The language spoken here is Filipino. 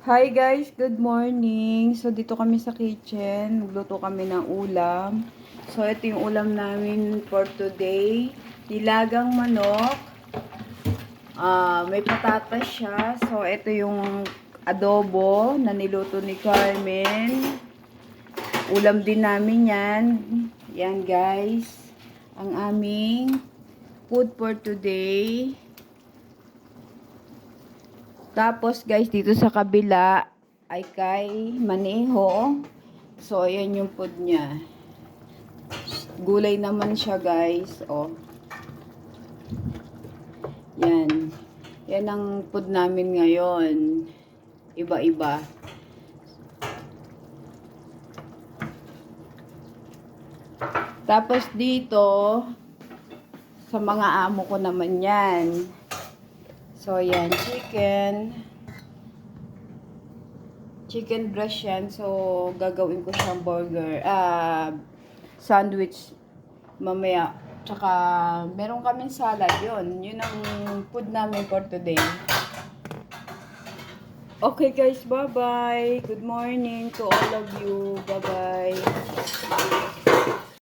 Hi guys, good morning. So dito kami sa kitchen, magluto kami ng ulam. So ito yung ulam namin for today. Nilagang manok. May patatas siya. So ito yung adobo na niluto ni Carmen. Ulam din namin yan. Yan guys. Ang aming food for today. Tapos guys, dito sa kabila ay kay Maneho. So, ayan yung food niya. Gulay naman siya guys. Oh. Yan. Yan ang food namin ngayon. Iba-iba. Tapos dito, sa mga amo ko naman yan. So, yan. Chicken breast yan. So, gagawin ko siyang burger. Sandwich mamaya. Tsaka, meron kaming salad. Yun ang food namin for today. Okay guys, bye-bye. Good morning to all of you. Bye-bye.